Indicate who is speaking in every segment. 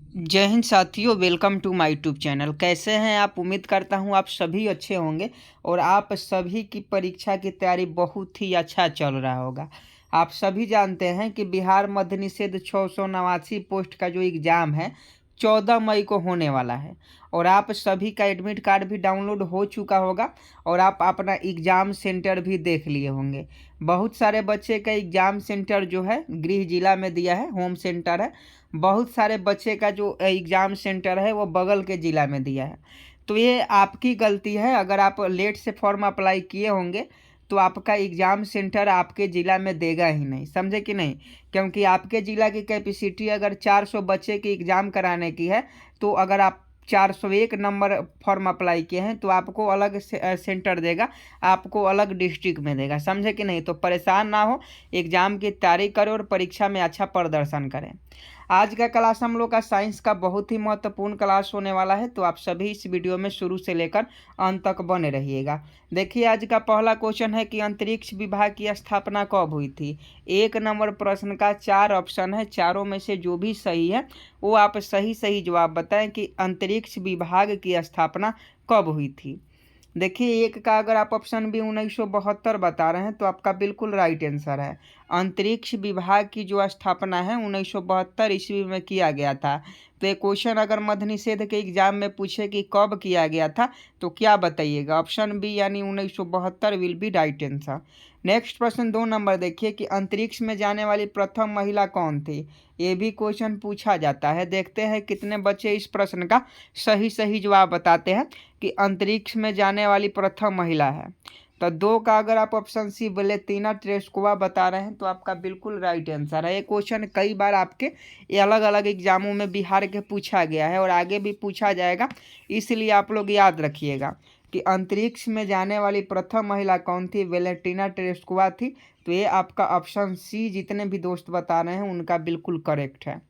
Speaker 1: जय हिंद साथियों, welcome to my YouTube channel. कैसे हैं आप? उम्मीद करता हूं आप सभी अच्छे होंगे और आप सभी की परीक्षा की तैयारी बहुत ही अच्छा चल रहा होगा। आप सभी जानते हैं कि बिहार मद्य निषेध 689 पोस्ट का जो एग्ज़ाम है 14 मई को होने वाला है और आप सभी का एडमिट कार्ड भी डाउनलोड हो चुका होगा और आप अपना एग्ज़ाम सेंटर भी देख लिए होंगे। बहुत सारे बच्चे का एग्ज़ाम सेंटर जो है गृह जिला में दिया है, होम सेंटर है। बहुत सारे बच्चे का जो एग्ज़ाम सेंटर है वो बगल के ज़िला में दिया है। तो ये आपकी गलती है। अगर आप लेट से फॉर्म अप्लाई किए होंगे तो आपका एग्ज़ाम सेंटर आपके ज़िला में देगा ही नहीं, समझे कि नहीं? क्योंकि आपके ज़िला की कैपेसिटी अगर 400 बच्चे की एग्ज़ाम कराने की है, तो अगर आप 401 नंबर फॉर्म अप्लाई किए हैं तो आपको अलग सेंटर देगा, आपको अलग डिस्ट्रिक्ट में देगा, समझे कि नहीं? तो परेशान ना हो, एग्ज़ाम की तैयारी करें और परीक्षा में अच्छा प्रदर्शन करें। आज का क्लास हम लोग का साइंस का बहुत ही महत्वपूर्ण क्लास होने वाला है, तो आप सभी इस वीडियो में शुरू से लेकर अंत तक बने रहिएगा। देखिए, आज का पहला क्वेश्चन है कि अंतरिक्ष विभाग की स्थापना कब हुई थी। 1 नंबर प्रश्न का 4 ऑप्शन है, चारों में से जो भी सही है वो आप सही सही जवाब बताएं कि अंतरिक्ष विभाग की स्थापना कब हुई थी। देखिए, एक का अगर आप ऑप्शन भी 1972 बता रहे हैं तो आपका बिल्कुल राइट आंसर है। अंतरिक्ष विभाग की जो स्थापना है 1972 ईस्वी में किया गया था। तो ये क्वेश्चन अगर मद्य निषेध के एग्जाम में पूछे कि कब किया गया था तो क्या बताइएगा? ऑप्शन बी यानी 1972 will be right answer. Next प्रश्न 2 नंबर देखिए कि अंतरिक्ष में जाने वाली प्रथम महिला कौन थी। ये भी क्वेश्चन पूछा जाता है। देखते हैं कितने बच्चे इस प्रश्न का सही सही जवाब बताते हैं कि अंतरिक्ष में जाने वाली प्रथम महिला है। तो 2 का अगर आप ऑप्शन सी वैलेंटीना तेरेस्कोवा बता रहे हैं तो आपका बिल्कुल राइट आंसर है। ये क्वेश्चन कई बार आपके ये अलग अलग एग्जामों में बिहार के पूछा गया है और आगे भी पूछा जाएगा, इसलिए आप लोग याद रखिएगा कि अंतरिक्ष में जाने वाली प्रथम महिला कौन थी। वैलेंटीना तेरेस्कोवा थी। तो ये आपका ऑप्शन सी जितने भी दोस्त बता रहे हैं उनका बिल्कुल करेक्ट है।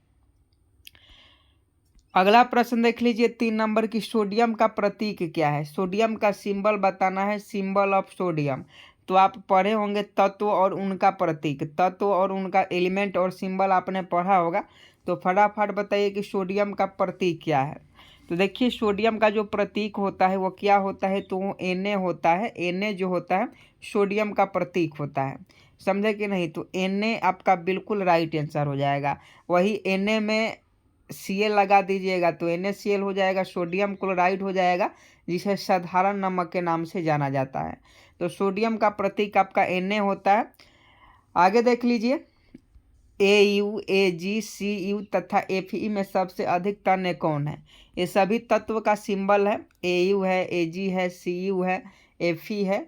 Speaker 1: अगला प्रश्न देख लीजिए 3 नंबर की सोडियम का प्रतीक क्या है। सोडियम का सिंबल बताना है, सिंबल ऑफ सोडियम। तो आप पढ़े होंगे तत्व और उनका प्रतीक, तत्व और उनका एलिमेंट और सिंबल आपने पढ़ा होगा। तो फटाफट बताइए कि सोडियम का प्रतीक क्या है। तो देखिए, सोडियम का जो प्रतीक होता है वो क्या होता है, तो Na होता है। Na जो होता है सोडियम का प्रतीक होता है, समझे कि नहीं? तो Na आपका बिल्कुल राइट आंसर हो जाएगा। वही Na में Cl लगा दीजिएगा तो NaCl हो जाएगा, सोडियम क्लोराइड हो जाएगा, जिसे साधारण नमक के नाम से जाना जाता है। तो सोडियम का प्रतीक आपका Na होता है। आगे देख लीजिए, Au, Ag, Cu तथा Fe में सबसे अधिक तन्य कौन है। ये सभी तत्व का सिंबल है। Au है, Ag है, Cu है, Fe है।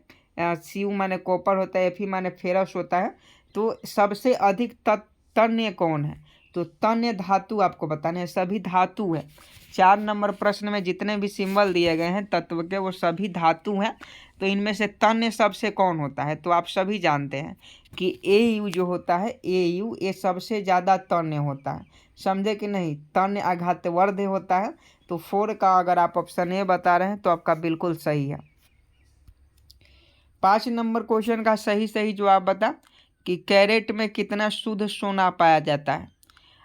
Speaker 1: Cu माने कॉपर होता है, Fe माने फेरस होता है। तो सबसे अधिक तन्य कौन है, तो तन्य धातु आपको बताने हैं। सभी धातु है। 4 नंबर प्रश्न में जितने भी सिंबल दिए गए हैं तत्व के वो सभी धातु हैं। तो इनमें से तन्य सबसे कौन होता है, तो आप सभी जानते हैं कि Au जो होता है, Au ये सबसे ज़्यादा तन्य होता है, समझे कि नहीं? तन्य आघातवर्ध होता है। तो 4 का अगर आप ऑप्शन ए बता रहे हैं तो आपका बिल्कुल सही है। 5 नंबर क्वेश्चन का सही सही जवाब बता कि कैरेट में कितना शुद्ध सोना पाया जाता है।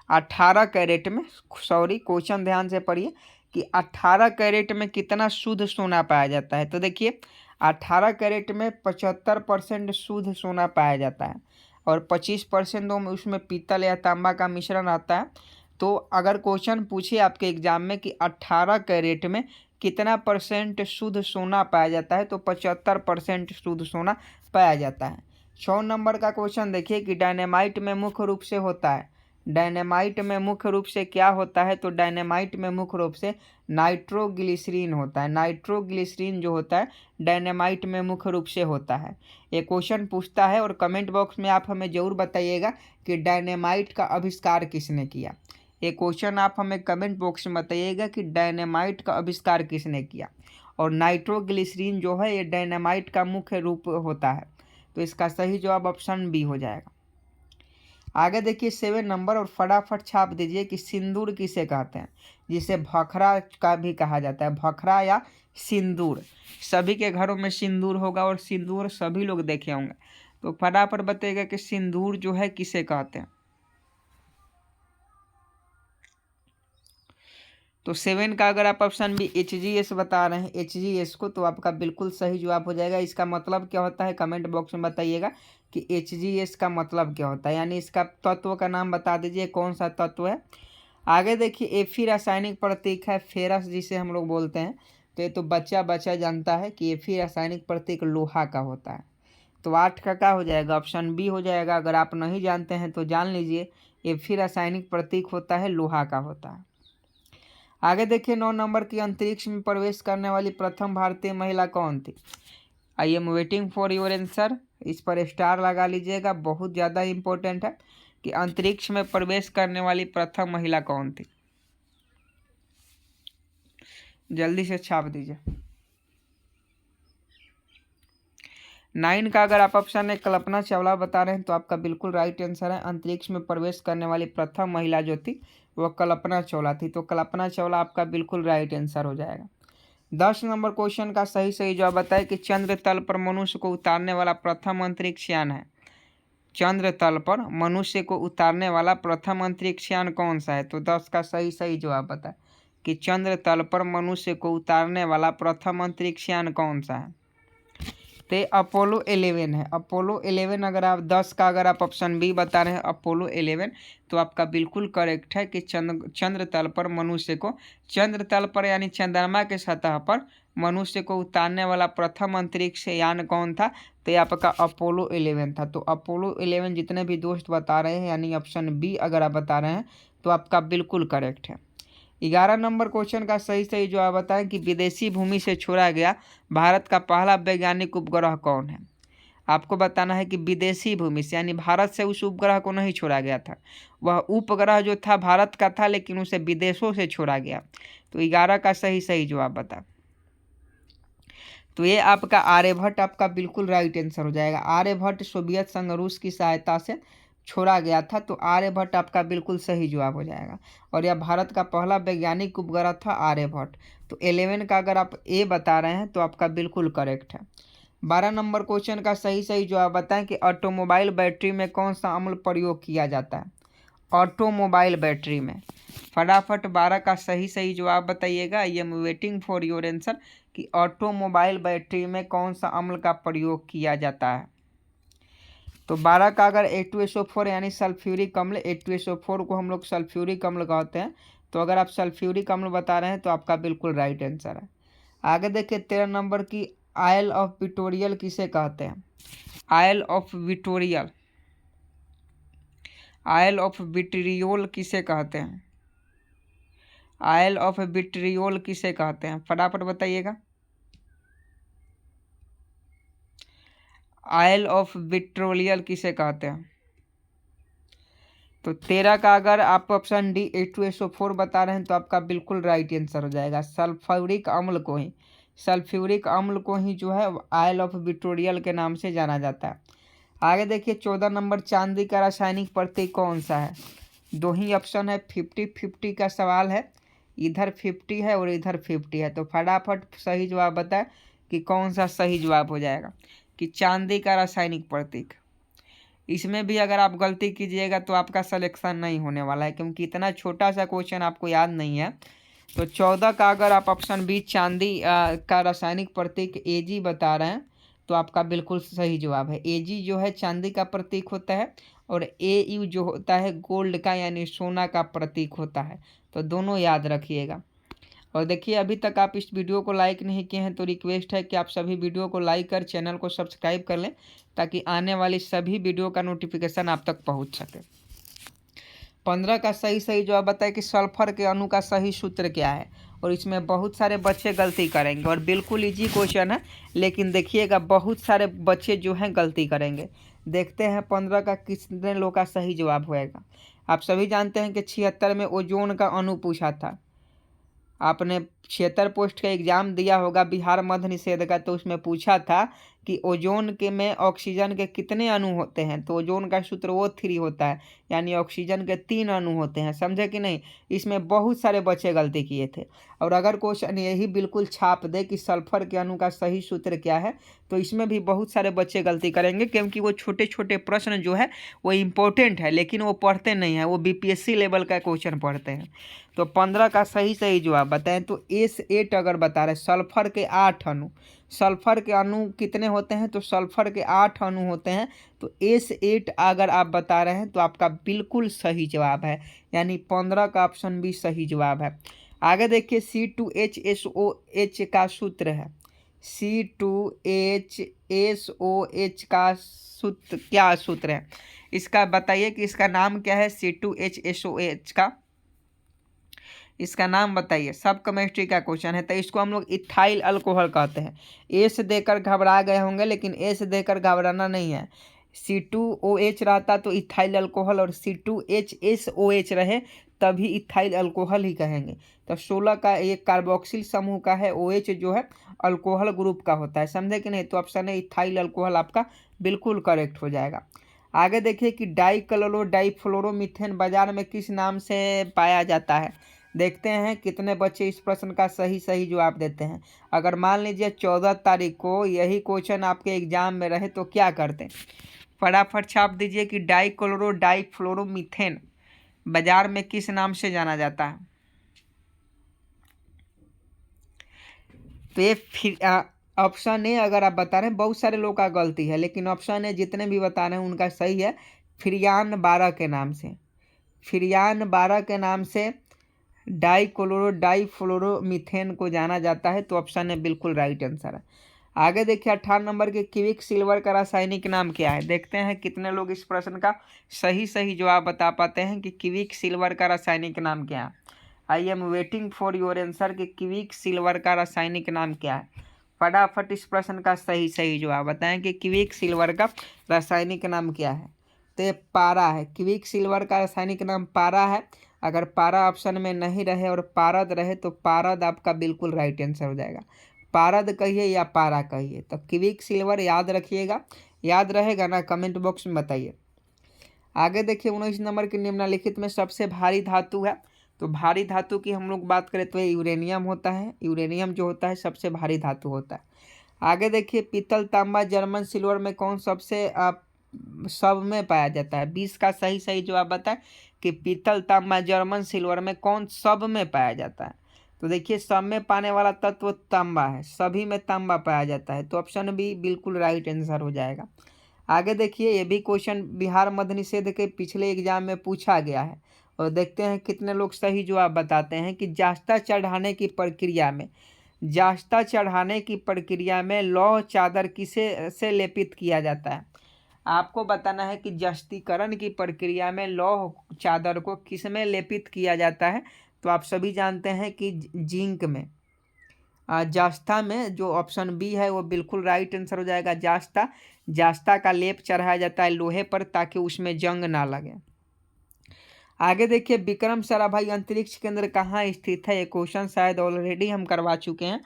Speaker 1: 18 कैरेट में, सॉरी क्वेश्चन ध्यान से पढ़िए कि 18 कैरेट में कितना शुद्ध सोना पाया जाता है। तो देखिए, 18 कैरेट में 75% शुद्ध सोना पाया जाता है और 25% उसमें पीतल या तांबा का मिश्रण आता है। तो अगर क्वेश्चन पूछे आपके एग्जाम में कि 18 कैरेट में कितना परसेंट शुद्ध सोना पाया जाता है, तो 75% शुद्ध सोना पाया जाता है। 6 नंबर का क्वेश्चन देखिए कि डायनेमाइट में मुख्य रूप से होता है। डायनेमाइट में मुख्य रूप से क्या होता है, तो डायनेमाइट में मुख्य रूप से नाइट्रोग्लिसरीन होता है। नाइट्रोग्लिसरीन जो होता है डायनेमाइट में मुख्य रूप से होता है। ये क्वेश्चन पूछता है और कमेंट बॉक्स में आप हमें ज़रूर बताइएगा कि डायनेमाइट का आविष्कार किसने किया। ये क्वेश्चन आप हमें कमेंट बॉक्स में बताइएगा कि डायनेमाइट का आविष्कार किसने किया। और नाइट्रोग्लिसरीन जो है ये डायनेमाइट का मुख्य रूप होता है। तो इसका सही जवाब ऑप्शन बी हो जाएगा। आगे देखिए 7 नंबर और फटाफट छाप दीजिए कि सिंदूर किसे कहते हैं, जिसे भखरा का भी कहा जाता है। भखरा या सिंदूर, सभी के घरों में सिंदूर होगा और सिंदूर सभी लोग देखे होंगे। तो फटाफट बताइएगा कि सिंदूर जो है किसे कहते हैं। तो 7 का अगर आप ऑप्शन बी HGS बता रहे हैं HGS को, तो आपका बिल्कुल सही जवाब हो जाएगा। इसका मतलब क्या होता है कमेंट बॉक्स में बताइएगा कि HGS का मतलब क्या होता है, यानी इसका तत्व का नाम बता दीजिए कौन सा तत्व है। आगे देखिए एफी रासायनिक प्रतीक है फेरस जिसे हम लोग बोलते हैं। तो ये तो बच्चा बच्चा जानता है कि एफी रासायनिक प्रतीक लोहा का होता है। तो 8 का क्या हो जाएगा, ऑप्शन बी हो जाएगा। अगर आप नहीं जानते हैं तो जान लीजिए, एफी रासायनिक प्रतीक होता है लोहा का होता है। आगे देखिए 9 नंबर की अंतरिक्ष में प्रवेश करने वाली प्रथम भारतीय महिला कौन थी। I am waiting for your answer. इस पर स्टार लगा लीजिएगा, बहुत ज़्यादा इंपॉर्टेंट है कि अंतरिक्ष में प्रवेश करने वाली प्रथम महिला कौन थी। जल्दी से छाप दीजिए। 9 का अगर आप ऑप्शन है कल्पना चावला बता रहे हैं तो आपका बिल्कुल राइट आंसर है। अंतरिक्ष में प्रवेश करने वाली प्रथम महिला जो थी वह कल्पना चावला थी। तो कल्पना चावला आपका बिल्कुल राइट आंसर हो जाएगा। 10 नंबर क्वेश्चन का सही सही जवाब बताए कि चंद्र तल पर मनुष्य को उतारने वाला प्रथम अंतरिक्ष यान है। चंद्र तल पर मनुष्य को उतारने वाला प्रथम अंतरिक्ष यान कौन सा है। तो 10 का सही सही जवाब बताए कि चंद्र तल पर मनुष्य को उतारने वाला प्रथम अंतरिक्ष यान कौन सा है। तो अपोलो 11 है। अपोलो 11 अगर आप 10 का अगर आप ऑप्शन बी बता रहे हैं अपोलो 11, तो आपका बिल्कुल करेक्ट है कि चंद्र तल पर मनुष्य को, चंद्र तल पर यानी चंद्रमा के सतह पर मनुष्य को उतारने वाला प्रथम अंतरिक्ष यान कौन था। तो ये आपका अपोलो 11 था। तो अपोलो 11 जितने भी दोस्त बता रहे हैं यानी ऑप्शन बी अगर आप बता रहे हैं तो आपका बिल्कुल करेक्ट है। 11 नंबर क्वेश्चन का सही सही जवाब बताएं कि विदेशी भूमि से छोड़ा गया भारत का पहला वैज्ञानिक उपग्रह कौन है। आपको बताना है कि विदेशी भूमि से यानी भारत से उस उपग्रह को नहीं छोड़ा गया था। वह उपग्रह जो था भारत का था लेकिन उसे विदेशों से छोड़ा गया। तो 11 का सही सही जवाब बता। तो ये आपका आर्यभट्ट आपका बिल्कुल राइट आंसर हो जाएगा। आर्यभट्ट सोवियत संघ रूस की सहायता से छोड़ा गया था। तो आर्यभट्ट आपका बिल्कुल सही जवाब हो जाएगा। और यह भारत का पहला वैज्ञानिक उपग्रह था आर्यभट्ट। तो 11 का अगर आप ए बता रहे हैं तो आपका बिल्कुल करेक्ट है। 12 नंबर क्वेश्चन का सही सही जवाब बताएं कि ऑटोमोबाइल बैटरी में कौन सा अम्ल प्रयोग किया जाता है। ऑटोमोबाइल बैटरी में फटाफट 12 का सही सही जवाब बताइएगा। I am waiting for your answer कि ऑटोमोबाइल बैटरी में कौन सा अम्ल का प्रयोग किया जाता है। तो 12 का अगर H2SO4 यानी सल्फ्यूरिक अम्ल, H2SO4 को हम लोग सल्फ्यूरिक अम्ल कहते हैं। तो अगर आप सल्फ्यूरिक अम्ल बता रहे हैं तो आपका बिल्कुल राइट आंसर है। आगे देखिए 13 नंबर की आयल ऑफ विक्टोरियल किसे कहते हैं। Oil of विक्टोरियल, oil of vitriol किसे कहते हैं। आयल ऑफ विट्रियोल किसे कहते हैं फटाफट बताइएगा। आयल ऑफ विट्रोलियल किसे कहते हैं। तो 13 का अगर आप ऑप्शन डी H2SO4 बता रहे हैं तो आपका बिल्कुल राइट आंसर हो जाएगा। सल्फ्यूरिक अम्ल को ही, सल्फ्यूरिक अम्ल को ही जो है आयल ऑफ विक्टोरियल के नाम से जाना जाता है। आगे देखिए 14 नंबर चांदी का रासायनिक प्रतीक कौन सा है। दो ही ऑप्शन है, 50-50 का सवाल है, इधर 50 है और इधर 50 है। तो फटाफट सही जवाब बताए कि कौन सा सही जवाब हो जाएगा कि चांदी का रासायनिक प्रतीक। इसमें भी अगर आप गलती कीजिएगा तो आपका सिलेक्शन नहीं होने वाला है क्योंकि इतना छोटा सा क्वेश्चन आपको याद नहीं है। तो 14 का अगर आप ऑप्शन बी चांदी का रासायनिक प्रतीक Ag बता रहे हैं तो आपका बिल्कुल सही जवाब है। Ag जो है चांदी का प्रतीक होता है और Au जो होता है गोल्ड का यानी सोना का प्रतीक होता है। तो दोनों याद रखिएगा। और देखिए अभी तक आप इस वीडियो को लाइक नहीं किए हैं तो रिक्वेस्ट है कि आप सभी वीडियो को लाइक कर चैनल को सब्सक्राइब कर लें ताकि आने वाली सभी वीडियो का नोटिफिकेशन आप तक पहुंच सके। 15 का सही सही जवाब बताए कि सल्फर के अणु का सही सूत्र क्या है। और इसमें बहुत सारे बच्चे गलती करेंगे और बिल्कुल इजी क्वेश्चन है, लेकिन देखिएगा बहुत सारे बच्चे जो हैं गलती करेंगे। देखते हैं 15 का कितने लोग का सही जवाब होएगा। आप सभी जानते हैं कि 76 में ओजोन का अणु पूछा था। आपने 76 पोस्ट का एग्जाम दिया होगा बिहार मध्य निषेध का, तो उसमें पूछा था कि ओजोन के में ऑक्सीजन के कितने अणु होते हैं, तो ओजोन का सूत्र O3 होता है, यानी ऑक्सीजन के 3 अणु होते हैं। समझे कि नहीं? इसमें बहुत सारे बच्चे गलती किए थे। और अगर क्वेश्चन यही बिल्कुल छाप दे कि सल्फर के अणु का सही सूत्र क्या है, तो इसमें भी बहुत सारे बच्चे गलती करेंगे, क्योंकि वो छोटे छोटे प्रश्न जो है वो इम्पोर्टेंट है, लेकिन वो पढ़ते नहीं हैं, वो BPSC लेवल का क्वेश्चन पढ़ते हैं। तो 15 का सही जवाब बताएं तो S8 अगर बता रहे सल्फर के 8 अणु, सल्फर के अणु कितने होते हैं, तो सल्फर के 8 अणु होते हैं। तो S8 अगर आप बता रहे हैं तो आपका बिल्कुल सही जवाब है, यानी 15 का ऑप्शन भी सही जवाब है। आगे देखिए C2H का सूत्र है, C2H का सूत्र क्या सूत्र है, इसका बताइए कि इसका नाम क्या है। C2H का इसका नाम बताइए, सब केमिस्ट्री का क्वेश्चन है। तो इसको हम लोग इथाइल अल्कोहल कहते हैं। एस देकर घबरा गए होंगे, लेकिन एस देकर घबराना नहीं है। C2OH रहता तो इथाइल अल्कोहल, और C2HSOH रहे तभी इथाइल अल्कोहल ही कहेंगे। तो 16 का एक कार्बोक्सिल समूह का है, OH जो है अल्कोहल ग्रुप का होता है। समझे कि नहीं? तो ऑप्शन है इथाइल अल्कोहल आपका बिल्कुल करेक्ट हो जाएगा। आगे देखिए कि डाइक्लोरोमीथेन बाजार में किस नाम से पाया जाता है। देखते हैं कितने बच्चे इस प्रश्न का सही जवाब देते हैं। अगर मान लीजिए 14 तारीख को यही क्वेश्चन आपके एग्जाम में रहे तो क्या करते? फटाफट छाप दीजिए कि डाइफ्लोरोमीथेन बाजार में किस नाम से जाना जाता है। तो ये फिर ऑप्शन ए अगर आप बता रहे हैं, बहुत सारे लोग का गलती है, लेकिन ऑप्शन ए जितने भी बता रहे हैं उनका सही है। फिरियान 12 के नाम से, फिरियान 12 के नाम से डाइफ्लोरोमीथेन को जाना जाता है। तो ऑप्शन है बिल्कुल राइट आंसर है। आगे देखिए 18 नंबर के क्विक सिल्वर का रासायनिक नाम क्या है। देखते हैं कितने लोग इस प्रश्न का सही जवाब बता पाते हैं कि क्विक सिल्वर का रासायनिक नाम क्या है। I am waiting for your answer कि क्विक सिल्वर का रासायनिक नाम क्या है। फटाफट इस प्रश्न का सही जवाब बताएं कि क्विक सिल्वर का रासायनिक नाम क्या है। तो ये पारा है, क्विक सिल्वर का रासायनिक नाम पारा है। अगर पारा ऑप्शन में नहीं रहे और पारद रहे तो पारद आपका बिल्कुल राइट आंसर हो जाएगा। पारद कहिए या पारा कहिए, तो क्विक सिल्वर याद रखिएगा। याद रहेगा ना? कमेंट बॉक्स में बताइए। आगे देखिए 19 नंबर के निम्नलिखित में सबसे भारी धातु है। तो भारी धातु की हम लोग बात करें तो यूरेनियम होता है। यूरेनियम जो होता है सबसे भारी धातु होता है। आगे देखिए पीतल तांबा जर्मन सिल्वर में कौन सबसे सब में पाया जाता है। 20 का सही जवाब बताएं कि पीतल तांबा जर्मन सिल्वर में कौन सब में पाया जाता है। तो देखिए सब में पाने वाला तत्व तांबा है, सभी में तांबा पाया जाता है। तो ऑप्शन बी बिल्कुल राइट आंसर हो जाएगा। आगे देखिए ये भी क्वेश्चन बिहार मद्य निषेध के पिछले एग्जाम में पूछा गया है, और देखते हैं कितने लोग सही जवाब बताते हैं कि जास्ता चढ़ाने की प्रक्रिया में, जास्ता चढ़ाने की प्रक्रिया में लौह चादर किसे से लेपित किया जाता है। आपको बताना है कि जस्तीकरण की प्रक्रिया में लौह चादर को किस में लेपित किया जाता है। तो आप सभी जानते हैं कि जिंक में, जास्ता में। जो ऑप्शन बी है वो बिल्कुल राइट आंसर हो जाएगा। जास्ता का लेप चढ़ाया जाता है लोहे पर ताकि उसमें जंग ना लगे। आगे देखिए विक्रम साराभाई अंतरिक्ष केंद्र कहाँ स्थित है। ये क्वेश्चन शायद ऑलरेडी हम करवा चुके हैं।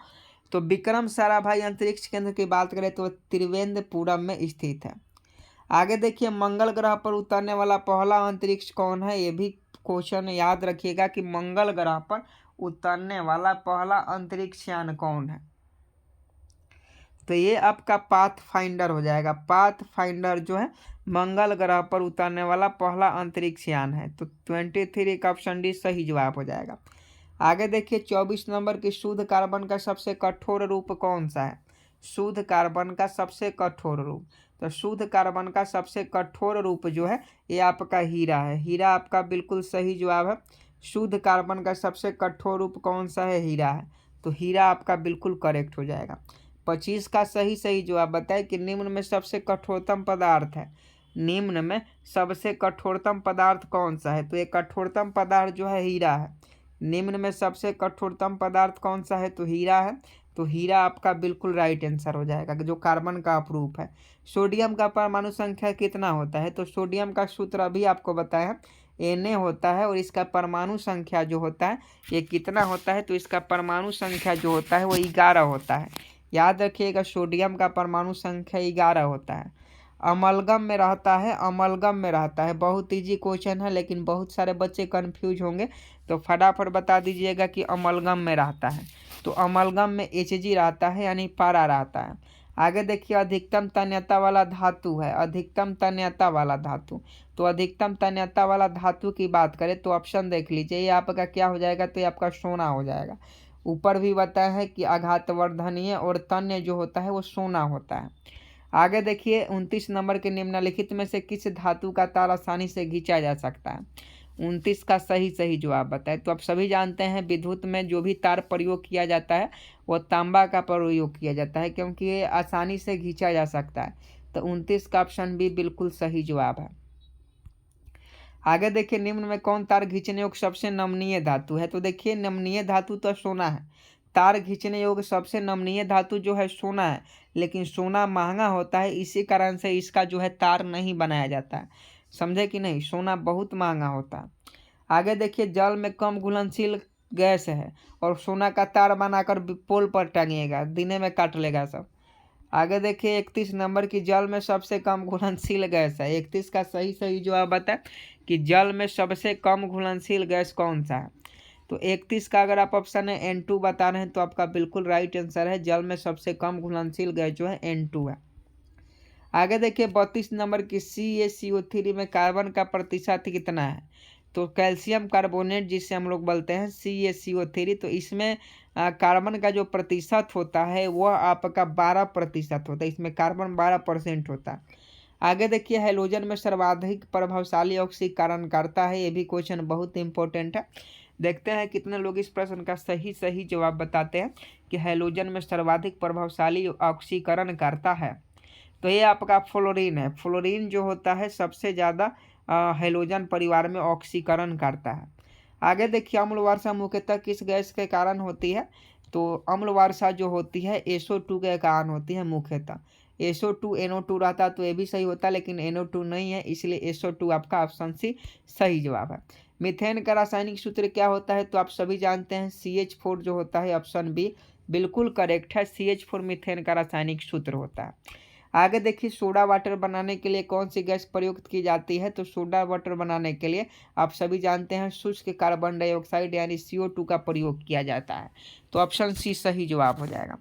Speaker 1: तो विक्रम साराभाई अंतरिक्ष केंद्र की बात करें तो त्रिवेंद्रपुरम में स्थित है। आगे देखिए मंगल ग्रह पर उतरने वाला पहला अंतरिक्ष कौन है। ये भी क्वेश्चन याद रखिएगा कि मंगल ग्रह पर उतरने वाला पहला अंतरिक्ष यान कौन है। तो ये आपका पाथ फाइंडर हो जाएगा। पाथ फाइंडर जो है मंगल ग्रह पर उतरने वाला पहला अंतरिक्ष यान है। तो 23 का ऑप्शन डी सही जवाब हो जाएगा। आगे देखिए 24 नंबर की शुद्ध कार्बन का सबसे कठोर रूप कौन सा है। शुद्ध कार्बन का सबसे कठोर रूप, तो शुद्ध कार्बन का सबसे कठोर रूप जो है ये आपका हीरा है। हीरा आपका बिल्कुल सही जवाब है। शुद्ध कार्बन का सबसे कठोर रूप कौन सा है? हीरा है। तो हीरा आपका बिल्कुल करेक्ट हो जाएगा। 25 का सही जवाब बताए कि निम्न में सबसे कठोरतम पदार्थ है। निम्न में सबसे कठोरतम पदार्थ कौन सा है। तो ये कठोरतम पदार्थ जो है हीरा है। निम्न में सबसे कठोरतम पदार्थ कौन सा है? तो हीरा है। तो हीरा आपका बिल्कुल राइट आंसर हो जाएगा, जो कार्बन का अपरूप है। सोडियम का परमाणु संख्या कितना होता है। तो सोडियम का सूत्र अभी आपको बताया Na होता है, और इसका परमाणु संख्या जो होता है ये कितना होता है। तो इसका परमाणु संख्या जो होता है वो 11 होता है। याद रखिएगा, सोडियम का परमाणु संख्या 11 होता है। अमलगम में रहता है, अमलगम में रहता है। बहुत ईजी क्वेश्चन है, लेकिन बहुत सारे बच्चे कंफ्यूज होंगे, तो फटाफट बता दीजिएगा कि अमलगम में रहता है। तो अमलगम में Hg रहता है, यानी पारा रहता है। आगे देखिए, अधिकतम तन्यता वाला धातु है, अधिकतम तन्यता वाला धातु। तो अधिकतम तन्यता वाला धातु की बात करें तो ऑप्शन देख लीजिए, ये आपका क्या हो जाएगा, तो ये आपका सोना हो जाएगा। ऊपर भी बताया है कि आघातवर्धनीय और तन्य जो होता है वो सोना होता है। आगे देखिए, 29 नंबर के निम्नलिखित में से किस धातु का तार आसानी से खींचा जा सकता है। 29 का सही जवाब बताए। तो आप सभी जानते हैं, विद्युत में जो भी तार प्रयोग किया जाता है वो तांबा का प्रयोग किया जाता है, क्योंकि ये आसानी से खींचा जा सकता है। तो 29 का ऑप्शन भी बिल्कुल सही जवाब है। आगे देखिए, निम्न में कौन तार खींचने योग्य सबसे नमनीय धातु है। तो देखिए, नमनीय धातु तो सोना है। तार खींचने योग्य सबसे नमनीय धातु जो है सोना है, लेकिन सोना महंगा होता है, इसी कारण से इसका जो है तार नहीं बनाया जाता है। समझे कि नहीं, सोना बहुत महंगा होता है। आगे देखिए, जल में कम घुलनशील गैस है और सोना का तार बनाकर पोल पर टांगिएगा, दिन में काट लेगा सब। आगे देखिए, 31 नंबर की जल में सबसे कम घुलनशील गैस है। 31 का सही जवाब बताए कि जल में सबसे कम घुलनशील गैस कौन सा है। तो 31 का अगर आप ऑप्शन है N2 बता रहे हैं तो आपका बिल्कुल राइट आंसर है, जल में सबसे कम घुलनशील गैस जो है N2 है। आगे देखिए, 32 नंबर की CaCO3 में कार्बन का प्रतिशत कितना है। तो कैल्शियम कार्बोनेट जिसे हम लोग बोलते हैं CaCO3, तो इसमें कार्बन का जो प्रतिशत होता है वह आपका 12% होता है, इसमें कार्बन 12% होता है। आगे देखिए, हैलोजन में सर्वाधिक प्रभावशाली ऑक्सीकरण करता है, ये भी क्वेश्चन बहुत इंपॉर्टेंट है। देखते हैं कितने लोग इस प्रश्न का सही जवाब बताते हैं कि हैलोजन में सर्वाधिक प्रभावशाली ऑक्सीकरण करता है। तो ये आपका फ्लोरीन है। फ्लोरीन जो होता है सबसे ज़्यादा हैलोजन परिवार में ऑक्सीकरण करता है। आगे देखिए, अम्ल वर्षा मुख्यतः किस गैस के कारण होती है। तो अम्ल वर्षा जो होती है SO2 के कारण होती है मुख्यतः। SO2 NO2 रहता तो ये भी सही होता, लेकिन NO2 नहीं है, इसलिए SO2 आपका ऑप्शन सी सही जवाब है। मीथेन का रासायनिक सूत्र क्या होता है। तो आप सभी जानते हैं CH4 जो होता है, ऑप्शन बी बिल्कुल करेक्ट है, CH4 मीथेन का रासायनिक सूत्र होता है। आगे देखिए, सोडा वाटर बनाने के लिए कौन सी गैस प्रयुक्त की जाती है। तो सोडा वाटर बनाने के लिए आप सभी जानते हैं शुष्क कार्बन डाइऑक्साइड यानी CO2 का प्रयोग किया जाता है। तो ऑप्शन सी सही जवाब हो जाएगा।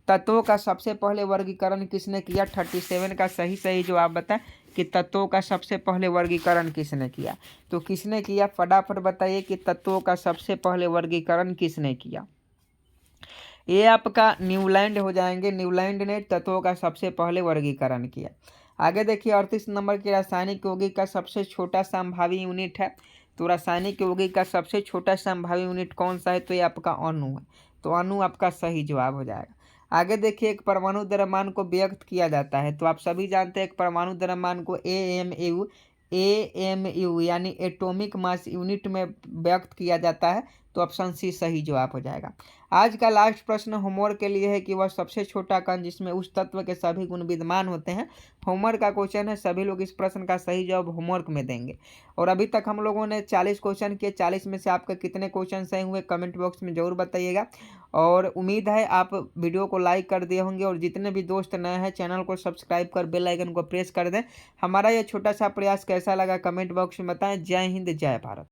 Speaker 1: तत्वों का सबसे पहले वर्गीकरण किसने किया। 37 का सही जवाब बताएं कि तत्वों का सबसे पहले वर्गीकरण किसने किया। तो किसने किया, फटाफट बताइए कि तत्वों का सबसे पहले वर्गीकरण किसने किया। ये आपका न्यूलैंड हो जाएंगे, न्यूलैंड ने तत्वों का सबसे पहले वर्गीकरण किया। आगे देखिए, 38 नंबर की रासायनिक यौगिक का सबसे छोटा संभावी यूनिट है। तो रासायनिक यौगिक का सबसे छोटा संभावी यूनिट कौन सा है। तो ये आपका अणु है, तो अणु आपका सही जवाब हो जाएगा। आगे देखिए, एक परमाणु द्रव्यमान को व्यक्त किया जाता है। तो आप सभी जानते हैं एक परमाणु द्रव्यमान को AMU यानी एटॉमिक मास यूनिट में व्यक्त किया जाता है। तो ऑप्शन सी सही जवाब हो जाएगा। आज का लास्ट प्रश्न होमवर्क के लिए है कि वह सबसे छोटा कण जिसमें उस तत्व के सभी गुण विद्यमान होते हैं। होमवर्क का क्वेश्चन है, सभी लोग इस प्रश्न का सही जवाब होमवर्क में देंगे। और अभी तक हम लोगों ने 40 क्वेश्चन किए, 40 में से आपके कितने क्वेश्चन सही हुए कमेंट बॉक्स में जरूर बताइएगा। और उम्मीद है आप वीडियो को लाइक कर दिए होंगे, और जितने भी दोस्त नए हैं चैनल को सब्सक्राइब कर बेल आइकन को प्रेस कर दें। हमारा यह छोटा सा प्रयास कैसा लगा कमेंट बॉक्स में बताएं। जय हिंद, जय भारत।